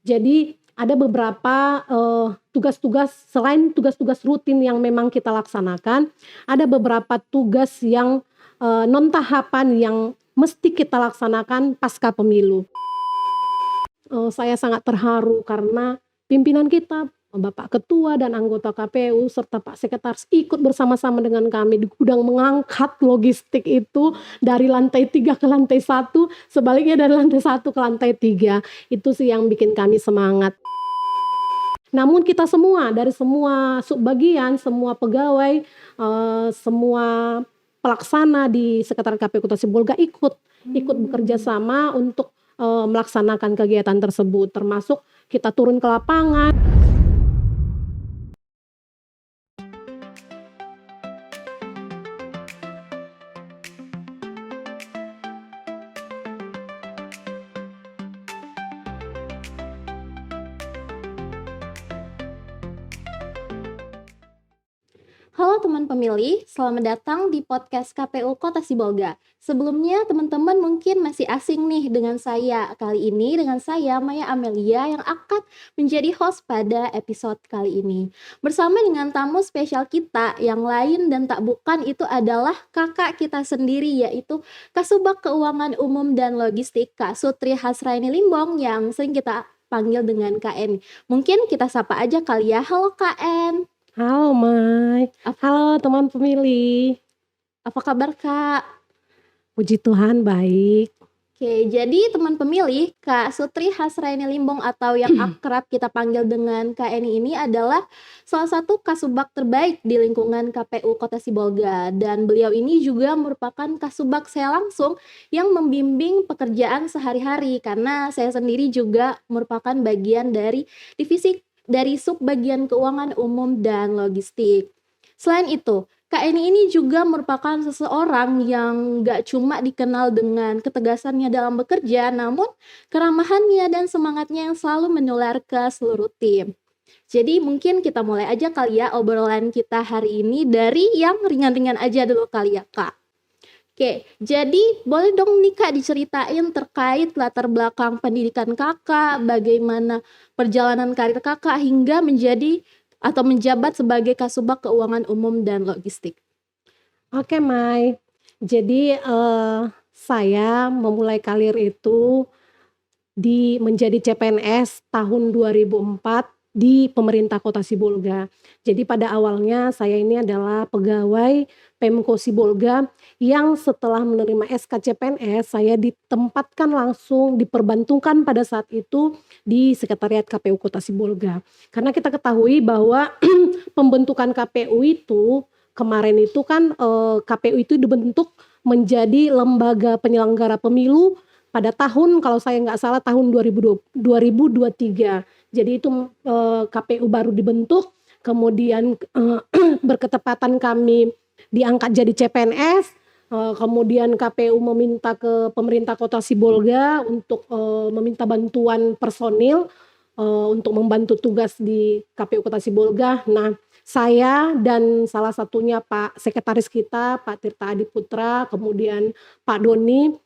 Jadi ada beberapa, tugas-tugas selain tugas-tugas rutin yang memang kita laksanakan, ada beberapa tugas yang, non tahapan yang mesti kita laksanakan pasca pemilu. Saya sangat terharu karena pimpinan kita, Bapak Ketua dan anggota KPU serta Pak Sekretaris ikut bersama-sama dengan kami di gudang mengangkat logistik itu dari lantai 3 ke lantai 1, sebaliknya dari lantai 1 ke lantai 3. Itu sih yang bikin kami semangat. Namun kita semua, dari semua subbagian, semua pegawai, semua pelaksana di Sekretariat KPU Kota Sibolga ikut bekerja sama untuk, melaksanakan kegiatan tersebut, termasuk kita turun ke lapangan. Halo teman pemilih, selamat datang di podcast KPU Kota Sibolga. Sebelumnya teman-teman mungkin masih asing nih dengan saya. Kali ini dengan saya Maya Amelia yang akan menjadi host pada episode kali ini. Bersama dengan tamu spesial kita yang lain dan tak bukan itu adalah kakak kita sendiri, yaitu Kasubag Keuangan Umum dan Logistik Kak Sutri Hasraini Limbong yang sering kita panggil dengan KN. Mungkin kita sapa aja kali ya. Halo KN. Halo Mai, halo teman pemilih. Apa kabar Kak? Puji Tuhan baik. Oke, jadi teman pemilih, Kak Sutri Hasraini Limbong atau yang akrab kita panggil dengan Kak Eni ini adalah salah satu kasubag terbaik di lingkungan KPU Kota Sibolga. Dan beliau ini juga merupakan kasubag saya langsung yang membimbing pekerjaan sehari-hari karena saya sendiri juga merupakan bagian dari divisi dari subbagian keuangan umum dan logistik. Selain itu, Kak Eni ini juga merupakan seseorang yang gak cuma dikenal dengan ketegasannya dalam bekerja, namun keramahannya dan semangatnya yang selalu menular ke seluruh tim. Jadi mungkin kita mulai aja kali ya obrolan kita hari ini dari yang ringan-ringan aja dulu kali ya Kak. Oke, jadi boleh dong nih Kak diceritain terkait latar belakang pendidikan Kakak, bagaimana perjalanan karir Kakak hingga menjadi atau menjabat sebagai Kasubag Keuangan Umum dan Logistik. Oke Mai, jadi saya memulai karir itu menjadi CPNS tahun 2004 di pemerintah Kota Sibolga. Jadi pada awalnya saya ini adalah pegawai Pemko Sibolga yang setelah menerima SK CPNS saya ditempatkan langsung diperbantukan pada saat itu di Sekretariat KPU Kota Sibolga. Karena kita ketahui bahwa pembentukan KPU itu kemarin itu kan KPU itu dibentuk menjadi lembaga penyelenggara pemilu pada tahun kalau saya nggak salah tahun 2023. Jadi itu KPU baru dibentuk, kemudian berketepatan kami diangkat jadi CPNS, kemudian KPU meminta ke pemerintah Kota Sibolga untuk meminta bantuan personil untuk membantu tugas di KPU Kota Sibolga. Nah, saya dan salah satunya Pak Sekretaris kita, Pak Tirta Adi Putra, kemudian Pak Doni,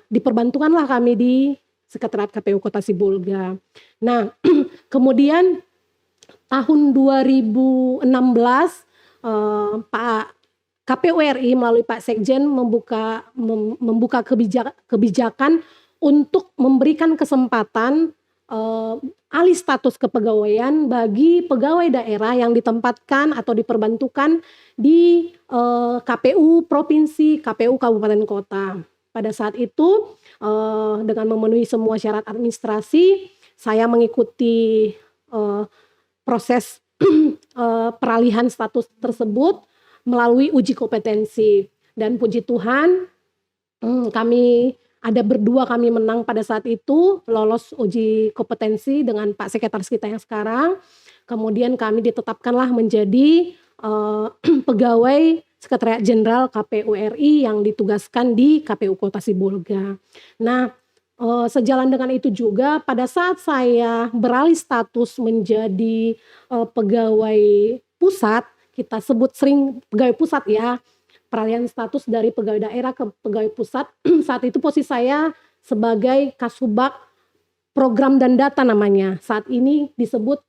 diperbantukanlah kami di Sekretariat KPU Kota Sibolga. Nah, kemudian tahun 2016 Pak KPU RI melalui Pak Sekjen membuka kebijakan untuk memberikan kesempatan alih status kepegawaian bagi pegawai daerah yang ditempatkan atau diperbantukan di KPU provinsi, KPU kabupaten kota. Pada saat itu dengan memenuhi semua syarat administrasi, saya mengikuti proses peralihan status tersebut melalui uji kompetensi. Dan puji Tuhan kami berdua kami menang pada saat itu, lolos uji kompetensi dengan Pak Sekretaris kita yang sekarang. Kemudian kami ditetapkanlah menjadi pegawai Sekretariat Jenderal KPU RI yang ditugaskan di KPU Kota Sibolga. Nah, sejalan dengan itu juga pada saat saya beralih status menjadi pegawai pusat, kita sebut sering pegawai pusat ya, peralihan status dari pegawai daerah ke pegawai pusat. Saat itu posisi saya sebagai Kasubag Program dan Data namanya. Saat ini disebut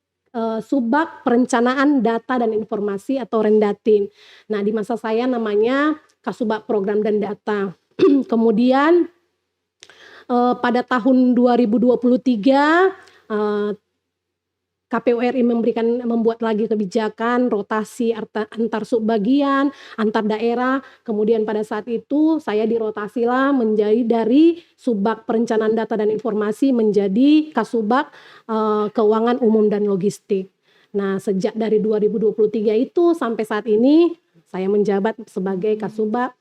Subbag Perencanaan Data dan Informasi atau Rendatin. Nah, di masa saya namanya Kasubag Program dan Data. Kemudian pada tahun 2023 KPU RI membuat lagi kebijakan rotasi antar subbagian, antar daerah. Kemudian pada saat itu saya dirotasilah menjadi dari Subbag Perencanaan Data dan Informasi menjadi Kasubag Keuangan Umum dan Logistik. Nah, sejak dari 2023 itu sampai saat ini saya menjabat sebagai Kasubag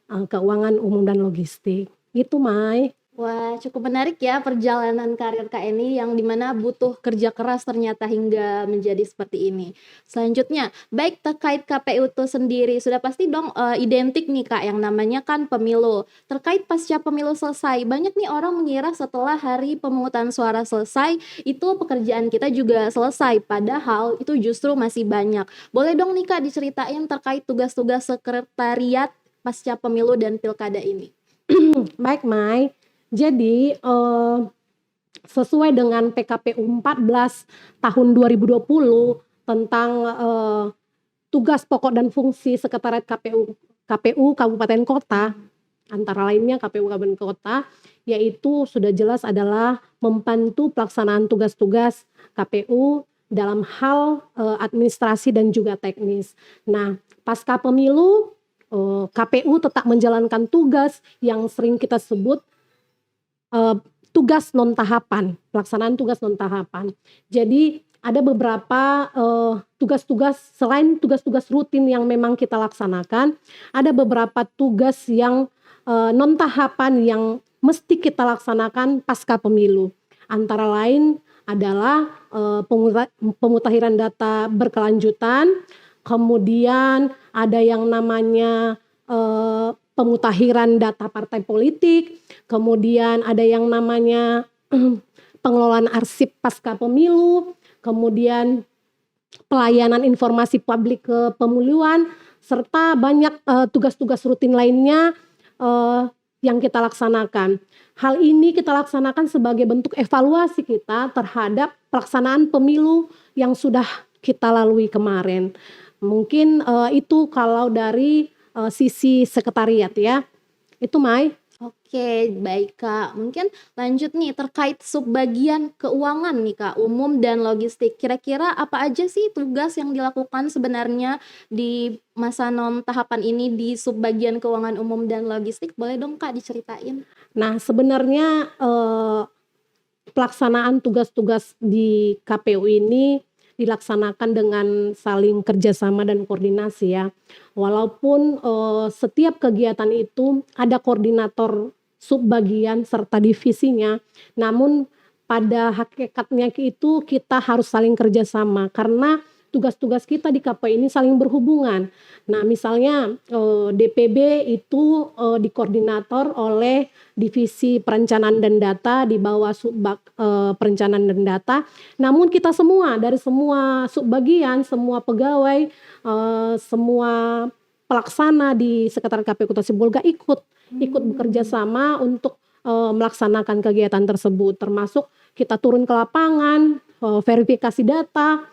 Keuangan Umum dan Logistik. Gitu, Mai. Wah, cukup menarik ya perjalanan karir Kak Eni yang dimana butuh kerja keras ternyata hingga menjadi seperti ini. Selanjutnya, baik terkait KPU itu sendiri, sudah pasti dong identik nih Kak yang namanya kan pemilu. Terkait pasca pemilu selesai, banyak nih orang mengira setelah hari pemungutan suara selesai, itu pekerjaan kita juga selesai. Padahal itu justru masih banyak. Boleh dong nih Kak diceritain terkait tugas-tugas sekretariat pasca pemilu dan pilkada ini? Baik, Mai. Jadi sesuai dengan PKPU 14 tahun 2020 tentang tugas pokok dan fungsi sekretariat KPU Kabupaten Kota, antara lainnya KPU Kabupaten Kota, yaitu sudah jelas adalah membantu pelaksanaan tugas-tugas KPU dalam hal administrasi dan juga teknis. Nah, pasca pemilu KPU tetap menjalankan tugas yang sering kita sebut tugas non tahapan, pelaksanaan tugas non tahapan. Jadi ada beberapa tugas-tugas selain tugas-tugas rutin yang memang kita laksanakan, ada beberapa tugas yang non tahapan yang mesti kita laksanakan pasca pemilu. Antara lain adalah pemutahiran data berkelanjutan, kemudian ada yang namanya pemutahiran data partai politik, kemudian ada yang namanya pengelolaan arsip pasca pemilu, kemudian pelayanan informasi publik ke pemiluan, serta banyak tugas-tugas rutin lainnya yang kita laksanakan. Hal ini kita laksanakan sebagai bentuk evaluasi kita terhadap pelaksanaan pemilu yang sudah kita lalui kemarin. Mungkin itu kalau dari sisi sekretariat ya. Itu Mai. Oke, baik Kak. Mungkin lanjut nih terkait subbagian keuangan nih Kak, umum dan logistik. Kira-kira apa aja sih tugas yang dilakukan sebenarnya di masa non tahapan ini di subbagian keuangan umum dan logistik? Boleh dong Kak diceritain? Nah, sebenarnya pelaksanaan tugas-tugas di KPU ini dilaksanakan dengan saling kerjasama dan koordinasi ya. Walaupun setiap kegiatan itu ada koordinator subbagian serta divisinya, namun pada hakikatnya itu kita harus saling kerjasama karena tugas-tugas kita di KPU ini saling berhubungan. Nah, misalnya DPB itu dikoordinator oleh Divisi Perencanaan dan Data di bawah Subbag Perencanaan dan Data. Namun kita semua dari semua subbagian, semua pegawai, semua pelaksana di Sekretariat KPU Kota Sibolga ikut bekerja sama untuk melaksanakan kegiatan tersebut, termasuk kita turun ke lapangan, verifikasi data,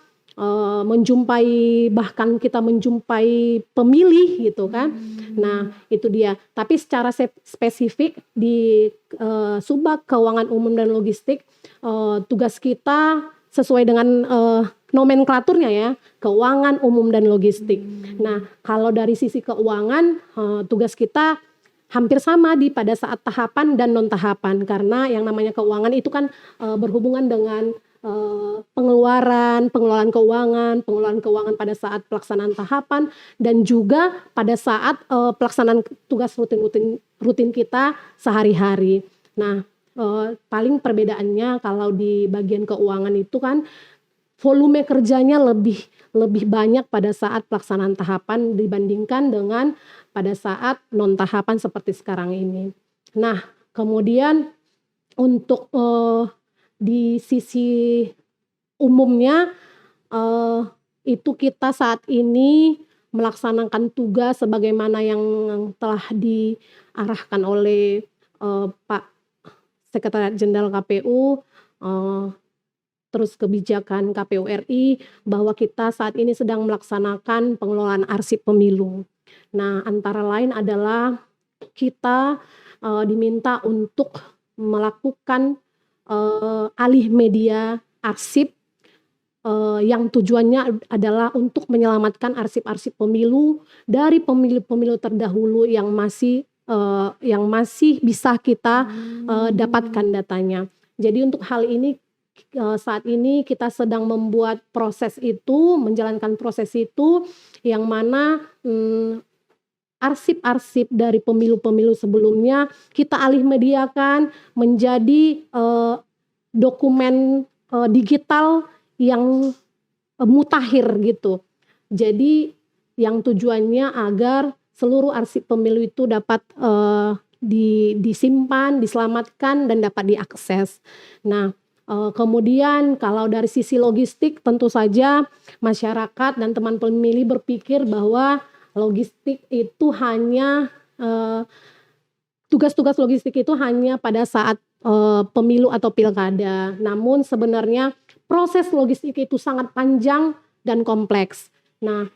bahkan kita menjumpai pemilih gitu kan. Nah, itu dia. Tapi secara spesifik di Subbag Keuangan Umum dan Logistik, tugas kita sesuai dengan nomenklaturnya ya, keuangan umum dan logistik. Nah, kalau dari sisi keuangan, tugas kita hampir sama pada saat tahapan dan non tahapan, karena yang namanya keuangan itu kan berhubungan dengan pengeluaran, pengelolaan keuangan pada saat pelaksanaan tahapan dan juga pada saat pelaksanaan tugas rutin kita sehari-hari. Nah, paling perbedaannya kalau di bagian keuangan itu kan volume kerjanya lebih banyak pada saat pelaksanaan tahapan dibandingkan dengan pada saat non tahapan seperti sekarang ini. Nah, kemudian untuk di sisi umumnya itu kita saat ini melaksanakan tugas sebagaimana yang telah diarahkan oleh Pak Sekretariat Jenderal KPU eee, terus kebijakan KPU RI bahwa kita saat ini sedang melaksanakan pengelolaan arsip pemilu. Nah, antara lain adalah kita, diminta untuk melakukan, alih media arsip, yang tujuannya adalah untuk menyelamatkan arsip-arsip pemilu dari pemilu-pemilu terdahulu yang masih bisa kita, dapatkan datanya. Jadi untuk hal ini, saat ini kita sedang membuat proses itu, menjalankan proses itu, yang mana, arsip-arsip dari pemilu-pemilu sebelumnya kita alih mediakan menjadi, dokumen, digital yang, mutakhir gitu. Jadi yang tujuannya agar seluruh arsip pemilu itu dapat, disimpan, diselamatkan, dan dapat diakses. Nah, kemudian kalau dari sisi logistik tentu saja masyarakat dan teman pemilih berpikir bahwa logistik itu hanya, tugas-tugas logistik itu hanya pada saat, pemilu atau pilkada. Namun sebenarnya proses logistik itu sangat panjang dan kompleks. Nah,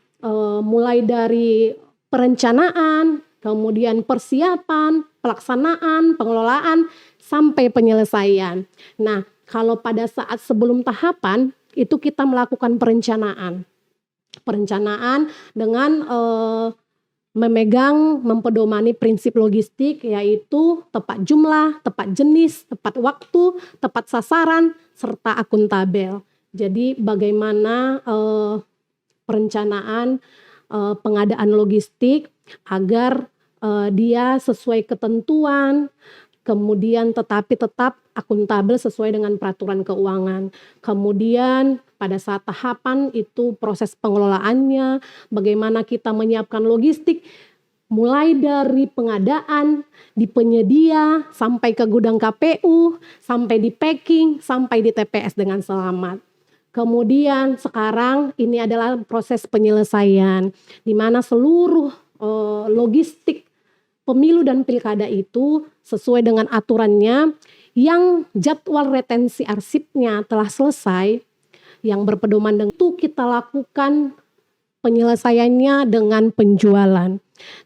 mulai dari perencanaan, kemudian persiapan, pelaksanaan, pengelolaan, sampai penyelesaian. Nah, kalau pada saat sebelum tahapan, itu kita melakukan perencanaan. Perencanaan dengan, mempedomani prinsip logistik, yaitu tepat jumlah, tepat jenis, tepat waktu, tepat sasaran, serta akuntabel. Jadi bagaimana, perencanaan, pengadaan logistik agar, dia sesuai ketentuan, kemudian tetapi tetap akuntabel sesuai dengan peraturan keuangan. Kemudian pada saat tahapan itu proses pengelolaannya, bagaimana kita menyiapkan logistik mulai dari pengadaan, di penyedia, sampai ke gudang KPU, sampai di packing, sampai di TPS dengan selamat. Kemudian sekarang ini adalah proses penyelesaian, di mana seluruh, logistik pemilu dan pilkada itu sesuai dengan aturannya, yang jadwal retensi arsipnya telah selesai, yang berpedoman dengan itu kita lakukan penyelesaiannya dengan penjualan.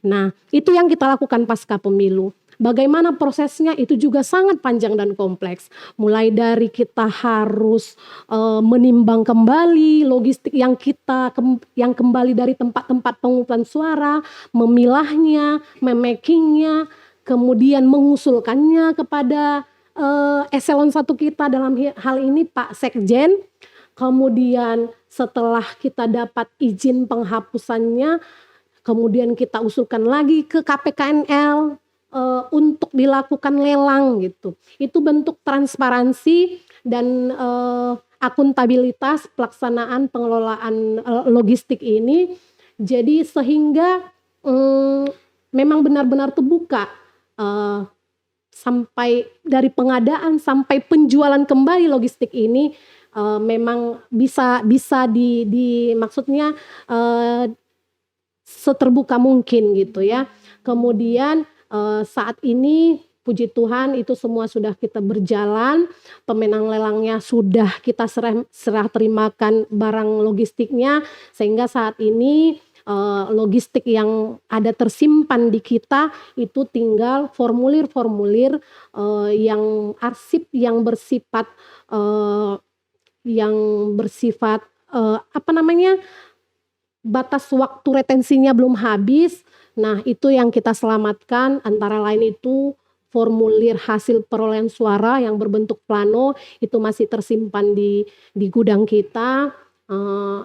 Nah, itu yang kita lakukan pasca pemilu. Bagaimana prosesnya itu juga sangat panjang dan kompleks. Mulai dari kita harus, menimbang kembali logistik yang yang kembali dari tempat-tempat pemungutan suara, memilahnya, memakingnya, kemudian mengusulkannya kepada, eselon 1 kita dalam hal ini Pak Sekjen. Kemudian setelah kita dapat izin penghapusannya, kemudian kita usulkan lagi ke KPKNL, untuk dilakukan lelang gitu. Itu bentuk transparansi dan, akuntabilitas pelaksanaan pengelolaan, logistik ini. Jadi sehingga, memang benar-benar terbuka, sampai dari pengadaan sampai penjualan kembali logistik ini, memang bisa maksudnya, seterbuka mungkin gitu ya. Kemudian, saat ini puji Tuhan itu semua sudah kita berjalan, pemenang lelangnya sudah kita serah terimakan barang logistiknya, sehingga saat ini, logistik yang ada tersimpan di kita itu tinggal formulir-formulir, yang arsip yang bersifat, apa namanya, batas waktu retensinya belum habis. Nah, itu yang kita selamatkan, antara lain itu formulir hasil perolehan suara yang berbentuk plano, itu masih tersimpan di gudang kita,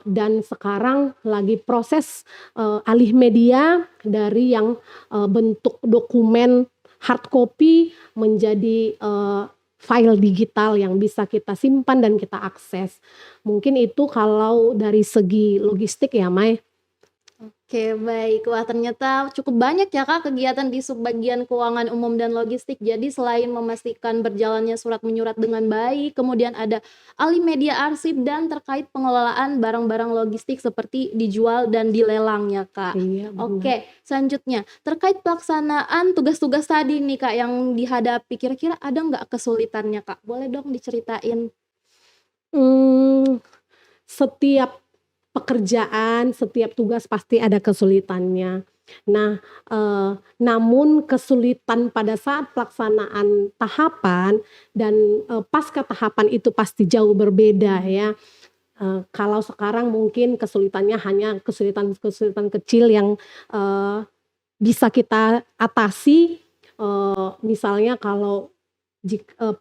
dan sekarang lagi proses, alih media dari yang, bentuk dokumen hard copy menjadi, file digital yang bisa kita simpan dan kita akses. Mungkin itu kalau dari segi logistik ya, Mai. Oke, baik. Wah, ternyata cukup banyak ya, Kak, kegiatan di subbagian keuangan umum dan logistik. Jadi selain memastikan berjalannya surat menyurat dengan baik, kemudian ada ahli media arsip dan terkait pengelolaan barang-barang logistik seperti dijual dan dilelang ya, Kak. Iya, benar. Oke, selanjutnya terkait pelaksanaan tugas-tugas tadi nih, Kak, yang dihadapi, kira-kira ada nggak kesulitannya, Kak? Boleh dong diceritain? Mmm, Setiap pekerjaan, setiap tugas pasti ada kesulitannya. Nah, namun kesulitan pada saat pelaksanaan tahapan dan, pasca tahapan itu pasti jauh berbeda ya. Kalau sekarang mungkin kesulitannya hanya kesulitan-kesulitan kecil yang, eee, bisa kita atasi, misalnya kalau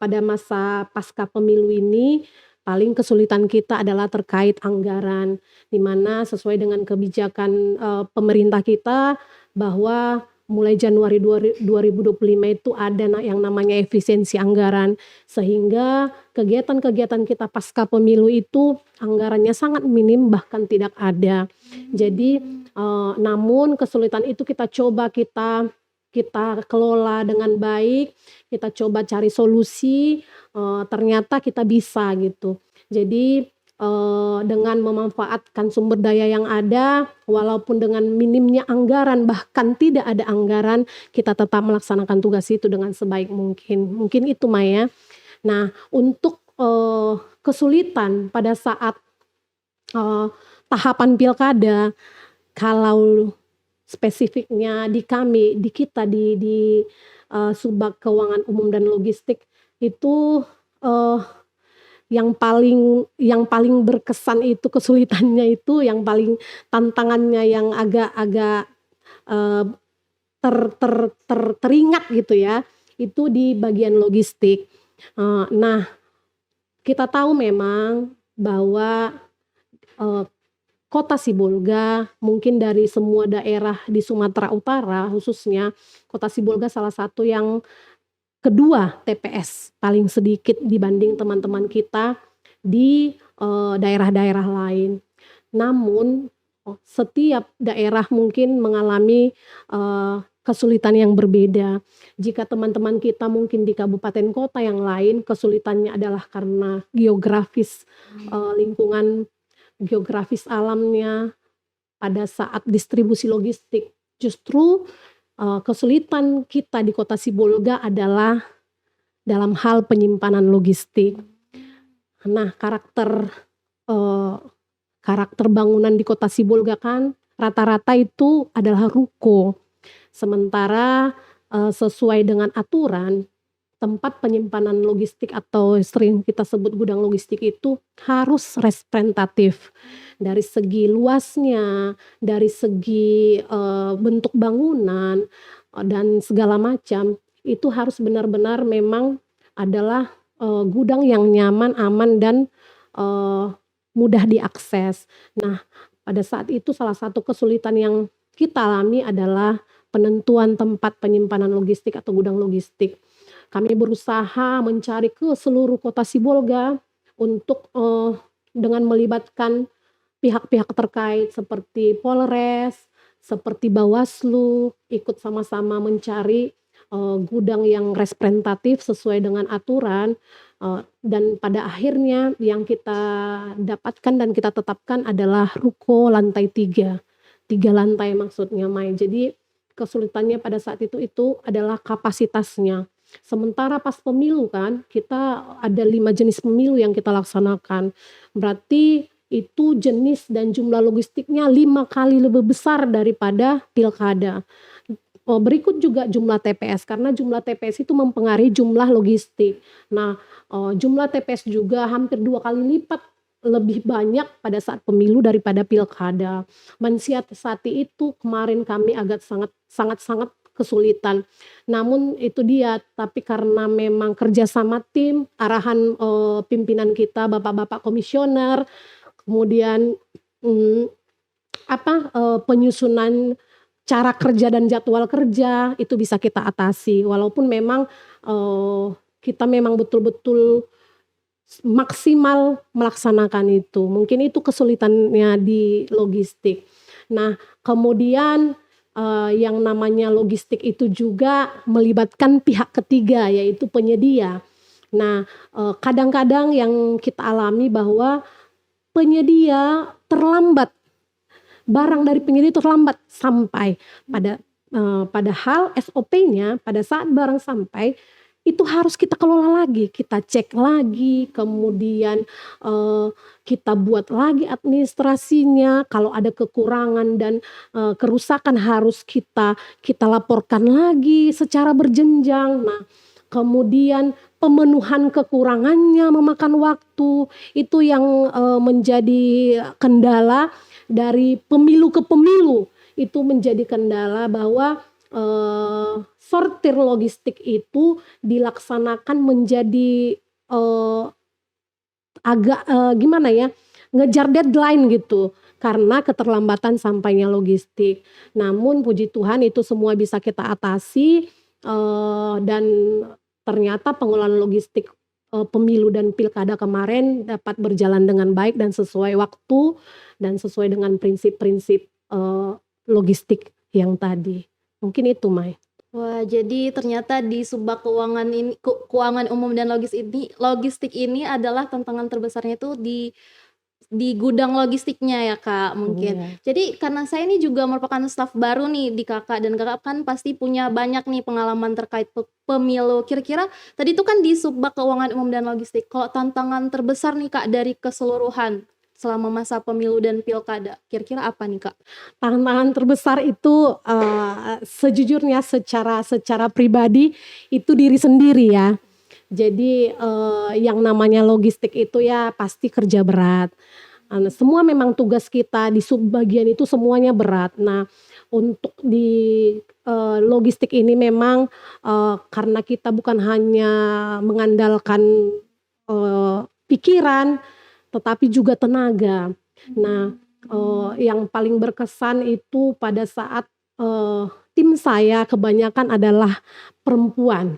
pada masa pasca pemilu ini, paling kesulitan kita adalah terkait anggaran, di mana sesuai dengan kebijakan, pemerintah kita bahwa mulai Januari 2025 itu ada yang namanya efisiensi anggaran, sehingga kegiatan-kegiatan kita pasca pemilu itu anggarannya sangat minim bahkan tidak ada. Jadi, namun kesulitan itu kita coba kita kelola dengan baik, kita coba cari solusi, ternyata kita bisa gitu. Jadi, dengan memanfaatkan sumber daya yang ada, walaupun dengan minimnya anggaran, bahkan tidak ada anggaran, kita tetap melaksanakan tugas itu dengan sebaik mungkin. Mungkin itu, Maya. Nah, untuk, kesulitan pada saat, eee, tahapan pilkada, kalau spesifiknya di kami, di kita, Subbag Keuangan Umum dan Logistik itu, eee, yang paling berkesan itu kesulitannya itu yang paling tantangannya yang agak-agak, eee, teringat gitu ya, itu di bagian logistik. Nah, kita tahu memang bahwa, eee, Kota Sibolga mungkin dari semua daerah di Sumatera Utara khususnya, Kota Sibolga salah satu yang kedua TPS paling sedikit dibanding teman-teman kita di, daerah-daerah lain. Namun, setiap daerah mungkin mengalami, kesulitan yang berbeda. Jika teman-teman kita mungkin di kabupaten kota yang lain kesulitannya adalah karena geografis, lingkungan geografis alamnya pada saat distribusi logistik. Justru, kesulitan kita di Kota Sibolga adalah dalam hal penyimpanan logistik. Nah, eee, karakter bangunan di Kota Sibolga kan rata-rata itu adalah ruko. Sementara, sesuai dengan aturan, tempat penyimpanan logistik atau sering kita sebut gudang logistik itu harus representatif. Dari segi luasnya, dari segi, bentuk bangunan, dan segala macam, itu harus benar-benar memang adalah, gudang yang nyaman, aman, dan, eee, mudah diakses. Nah, pada saat itu salah satu kesulitan yang kita alami adalah penentuan tempat penyimpanan logistik atau gudang logistik. Kami berusaha mencari ke seluruh Kota Sibolga untuk, dengan melibatkan pihak-pihak terkait seperti Polres, seperti Bawaslu, ikut sama-sama mencari, gudang yang representatif sesuai dengan aturan, dan pada akhirnya yang kita dapatkan dan kita tetapkan adalah ruko lantai 3, 3 lantai maksudnya, Mai. Jadi kesulitannya pada saat itu adalah kapasitasnya. Sementara pas pemilu kan, kita ada 5 jenis pemilu yang kita laksanakan. Berarti itu jenis dan jumlah logistiknya 5 kali lebih besar daripada pilkada. Berikut juga jumlah TPS, karena jumlah TPS itu mempengaruhi jumlah logistik. Nah, jumlah TPS juga hampir 2 kali lipat lebih banyak pada saat pemilu daripada pilkada. Mensiasati itu kemarin kami agak sangat kesulitan. Namun itu dia, tapi karena memang kerjasama tim, arahan, pimpinan kita, bapak-bapak komisioner, kemudian, mmm, penyusunan cara kerja dan jadwal kerja, itu bisa kita atasi. Walaupun memang, kita memang betul-betul maksimal melaksanakan itu. Mungkin itu kesulitannya di logistik. Nah, kemudian yang namanya logistik itu juga melibatkan pihak ketiga yaitu penyedia. Nah, kadang-kadang yang kita alami bahwa penyedia terlambat, barang dari penyedia itu terlambat sampai padahal SOP-nya pada saat barang sampai itu harus kita kelola lagi, kita cek lagi, kemudian kita buat lagi administrasinya. Kalau ada kekurangan dan kerusakan harus kita laporkan lagi secara berjenjang. Nah, kemudian pemenuhan kekurangannya memakan waktu. Itu yang menjadi kendala dari pemilu ke pemilu. Itu menjadi kendala bahwa sortir logistik itu dilaksanakan menjadi agak gimana ya, ngejar deadline gitu karena keterlambatan sampainya logistik. Namun puji Tuhan itu semua bisa kita atasi, dan ternyata pengelolaan logistik pemilu dan pilkada kemarin dapat berjalan dengan baik dan sesuai waktu dan sesuai dengan prinsip-prinsip logistik yang tadi. Mungkin itu, Mai. Wah, jadi ternyata di Subbak Keuangan Umum dan Logistik ini adalah tantangan terbesarnya itu di gudang logistiknya ya, Kak, mungkin. Iya. Jadi karena saya ini juga merupakan staf baru nih di Kakak, dan Kakak kan pasti punya banyak nih pengalaman terkait pemilu. Kira-kira tadi itu kan di Subbak Keuangan Umum dan Logistik. Kalau tantangan terbesar nih, Kak, dari keseluruhan selama masa pemilu dan pilkada, kira-kira apa nih, Kak? Tantangan terbesar itu sejujurnya secara pribadi itu diri sendiri ya. Jadi yang namanya logistik itu ya pasti kerja berat. Semua memang tugas kita di subbagian itu semuanya berat. Nah, untuk di logistik ini memang karena kita bukan hanya mengandalkan pikiran tetapi juga tenaga. Nah, yang paling berkesan itu pada saat tim saya kebanyakan adalah perempuan.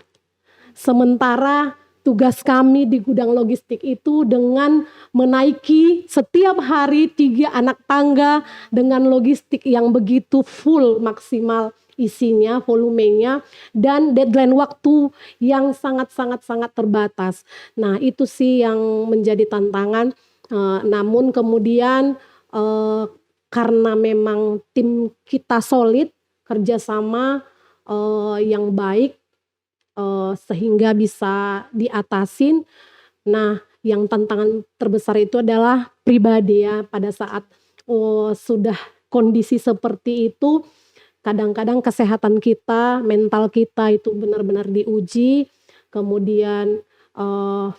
Sementara tugas kami di gudang logistik itu dengan menaiki setiap hari 3 anak tangga dengan logistik yang begitu full maksimal isinya, volumenya, dan deadline waktu yang sangat terbatas. Nah, itu sih yang menjadi tantangan, namun kemudian karena memang tim kita solid, kerjasama yang baik, sehingga bisa diatasin. Nah, yang tantangan terbesar itu adalah pribadi ya, pada saat sudah kondisi seperti itu, kadang-kadang kesehatan kita, mental kita itu benar-benar diuji, kemudian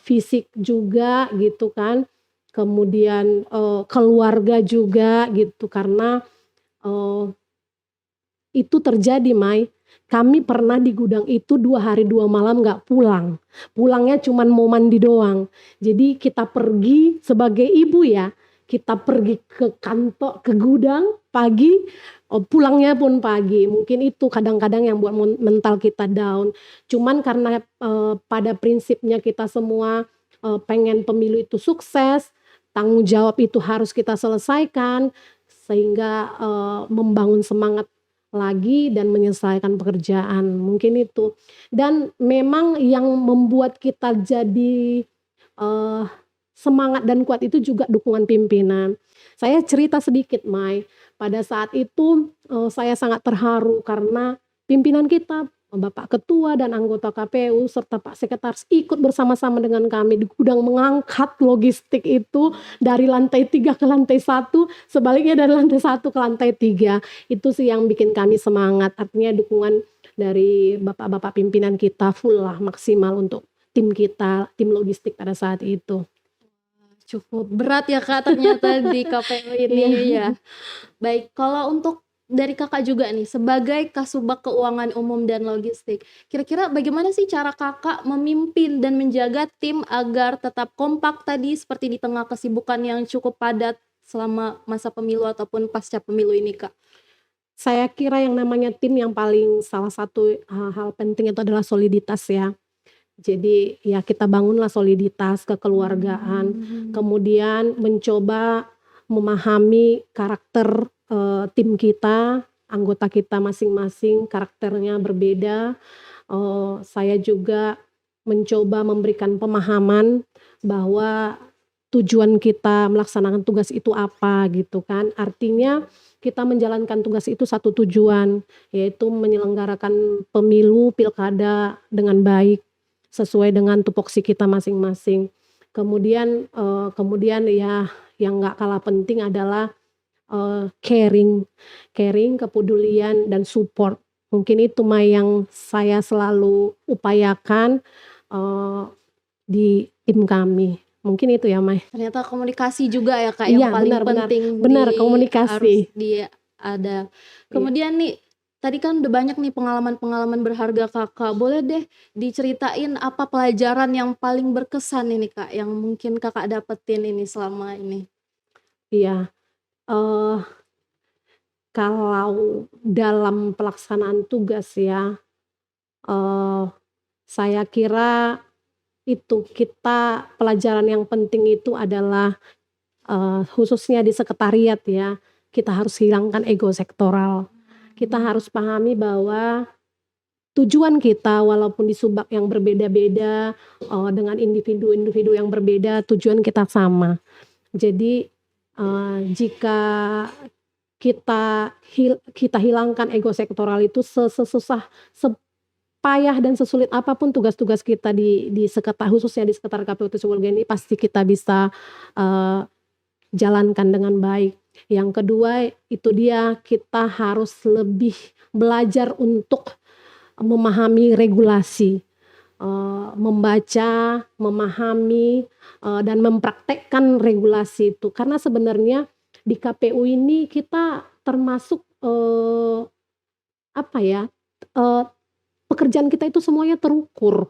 fisik juga gitu kan, kemudian keluarga juga gitu karena itu terjadi, Mai. Kami pernah di gudang itu 2 hari 2 malam nggak pulang. Pulangnya cuman mau mandi doang. Jadi kita pergi sebagai ibu ya, kita pergi ke kantor, ke gudang pagi, pulangnya pun pagi. Mungkin itu kadang-kadang yang buat mental kita down. Cuman karena pada prinsipnya kita semua pengen pemilu itu sukses, tanggung jawab itu harus kita selesaikan, sehingga membangun semangat lagi dan menyelesaikan pekerjaan, mungkin itu. Dan memang yang membuat kita jadi semangat dan kuat itu juga dukungan pimpinan. Saya cerita sedikit, Mai. Pada saat itu saya sangat terharu karena pimpinan kita, Bapak Ketua dan anggota KPU serta Pak Sekretaris ikut bersama-sama dengan kami di gudang mengangkat logistik itu dari lantai 3 ke lantai 1, sebaliknya dari lantai 1 ke lantai 3. Itu sih yang bikin kami semangat, artinya dukungan dari bapak-bapak pimpinan kita full lah, maksimal untuk tim kita, tim logistik pada saat itu. Cukup berat ya, Kak, ternyata di KPU ini ya. Baik, kalau untuk dari Kakak juga nih sebagai Kasubag Keuangan Umum dan Logistik, kira-kira bagaimana sih cara Kakak memimpin dan menjaga tim agar tetap kompak tadi seperti di tengah kesibukan yang cukup padat selama masa pemilu ataupun pasca pemilu ini, Kak? Saya kira yang namanya tim yang paling salah satu hal penting itu adalah soliditas ya. Jadi ya kita bangunlah soliditas, kekeluargaan, kemudian mencoba memahami karakter tim kita, anggota kita masing-masing karakternya berbeda. Saya juga mencoba memberikan pemahaman bahwa tujuan kita melaksanakan tugas itu apa gitu kan. Artinya kita menjalankan tugas itu satu tujuan, yaitu menyelenggarakan pemilu, pilkada dengan baik, sesuai dengan tupoksi kita masing-masing. Kemudian ya yang nggak kalah penting adalah caring, kepedulian dan support. Mungkin itu Mai yang saya selalu upayakan di tim kami. Mungkin itu ya Mai. Ternyata komunikasi juga ya Kak Iya, yang paling benar, penting benar harus komunikasi. ada. Iya. Kemudian nih, tadi kan udah banyak nih pengalaman-pengalaman berharga Kakak. Boleh deh diceritain apa pelajaran yang paling berkesan ini Kak, yang mungkin Kakak dapetin ini selama ini? Iya, eh kalau dalam pelaksanaan tugas ya, eh saya kira itu pelajaran yang penting itu adalah khususnya di sekretariat ya, kita harus hilangkan ego sektoral. Kita harus pahami bahwa tujuan kita walaupun di subak yang berbeda-beda, dengan individu-individu yang berbeda, tujuan kita sama. Jadi, jika kita hilangkan ego sektoral itu sesusah, sepayah dan sesulit apapun tugas-tugas kita di khususnya di sekitar KPU Sibolga ini pasti kita bisa jalankan dengan baik. Yang kedua itu dia, kita harus lebih belajar untuk memahami regulasi, membaca, memahami, dan mempraktekkan regulasi itu. Karena sebenarnya di KPU ini kita termasuk pekerjaan kita itu semuanya terukur.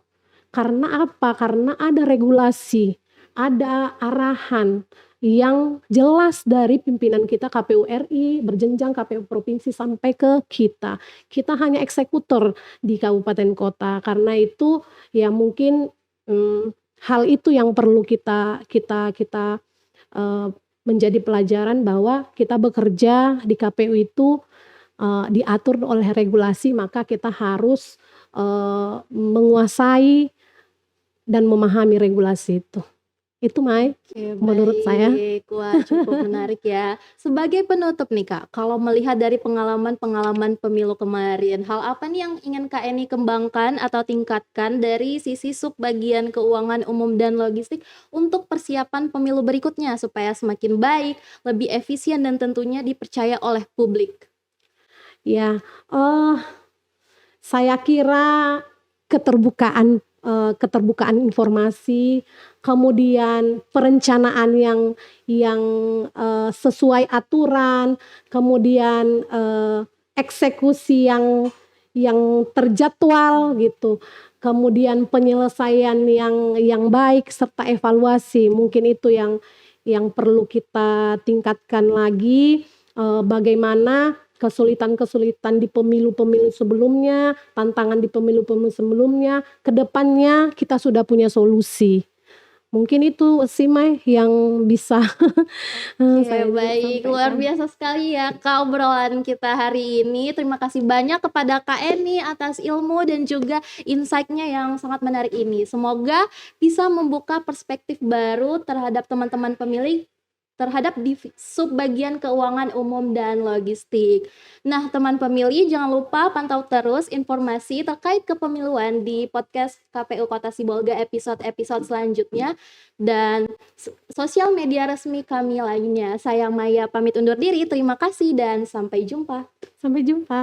Karena apa? Karena ada regulasi, ada arahan yang jelas dari pimpinan kita KPU RI, berjenjang KPU provinsi sampai ke kita. Kita hanya eksekutor di kabupaten kota. Karena itu ya mungkin hal itu yang perlu kita menjadi pelajaran bahwa kita bekerja di KPU itu diatur oleh regulasi, maka kita harus menguasai dan memahami regulasi itu. Itu Mai, Oke, menurut saya. baik. Wah, cukup menarik ya. Sebagai penutup nih Kak, kalau melihat dari pengalaman-pengalaman pemilu kemarin, hal apa nih yang ingin Kak Eni kembangkan atau tingkatkan dari sisi subbagian keuangan umum dan logistik untuk persiapan pemilu berikutnya supaya semakin baik, lebih efisien dan tentunya dipercaya oleh publik? Ya, saya kira keterbukaan informasi, kemudian perencanaan yang sesuai aturan, kemudian eksekusi yang terjadwal gitu, kemudian penyelesaian yang baik serta evaluasi. Mungkin itu yang perlu kita tingkatkan lagi. Bagaimana kesulitan-kesulitan di pemilu-pemilu sebelumnya, tantangan di pemilu-pemilu sebelumnya, ke depannya kita sudah punya solusi. Mungkin itu sih Mai yang bisa saya Baik, luar sampaikan. biasa sekali ya Kak obrolan kita hari ini. Terima kasih banyak kepada Kak Eni atas ilmu dan juga insight-nya yang sangat menarik ini. Semoga bisa membuka perspektif baru terhadap teman-teman pemilih terhadap di subbagian keuangan umum dan logistik. Nah, teman pemilih jangan lupa pantau terus informasi terkait kepemiluan di podcast KPU Kota Sibolga episode-episode selanjutnya dan sosial media resmi kami lainnya. Saya Maya pamit undur diri. Terima kasih dan sampai jumpa. Sampai jumpa.